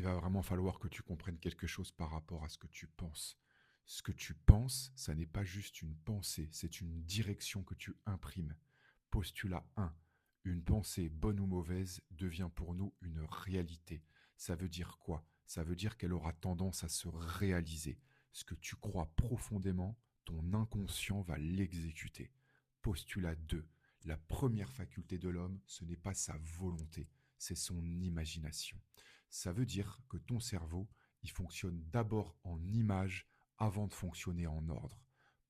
il va vraiment falloir que tu comprennes quelque chose par rapport à ce que tu penses. Ce que tu penses, ça n'est pas juste une pensée, c'est une direction que tu imprimes. Postulat 1. Une pensée, bonne ou mauvaise, devient pour nous une réalité. Ça veut dire quoi? Ça veut dire qu'elle aura tendance à se réaliser. Ce que tu crois profondément, ton inconscient va l'exécuter. Postulat 2. La première faculté de l'homme, ce n'est pas sa volonté, c'est son imagination. Ça veut dire que ton cerveau, il fonctionne d'abord en images avant de fonctionner en ordre.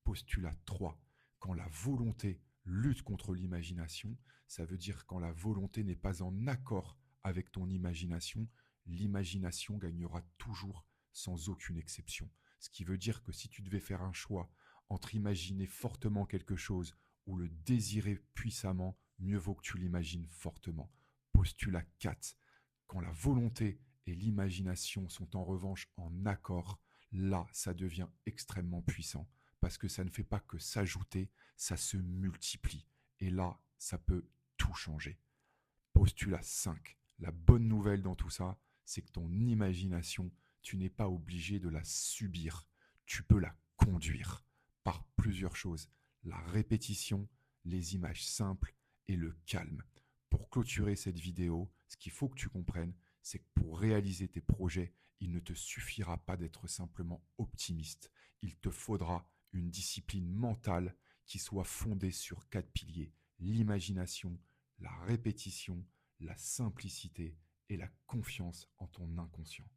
Postulat 3. Quand la volonté lutte contre l'imagination, ça veut dire quand la volonté n'est pas en accord avec ton imagination, l'imagination gagnera toujours sans aucune exception. Ce qui veut dire que si tu devais faire un choix entre imaginer fortement quelque chose ou le désirer puissamment, mieux vaut que tu l'imagines fortement. Postulat 4. Quand la volonté et l'imagination sont en revanche en accord, là, ça devient extrêmement puissant parce que ça ne fait pas que s'ajouter, ça se multiplie. Et là, ça peut tout changer. Postulat 5. La bonne nouvelle dans tout ça, c'est que ton imagination, tu n'es pas obligé de la subir. Tu peux la conduire par plusieurs choses. La répétition, les images simples et le calme. Pour clôturer cette vidéo, ce qu'il faut que tu comprennes, c'est que pour réaliser tes projets, il ne te suffira pas d'être simplement optimiste. Il te faudra une discipline mentale qui soit fondée sur 4 piliers. L'imagination, la répétition, la simplicité et la confiance en ton inconscient.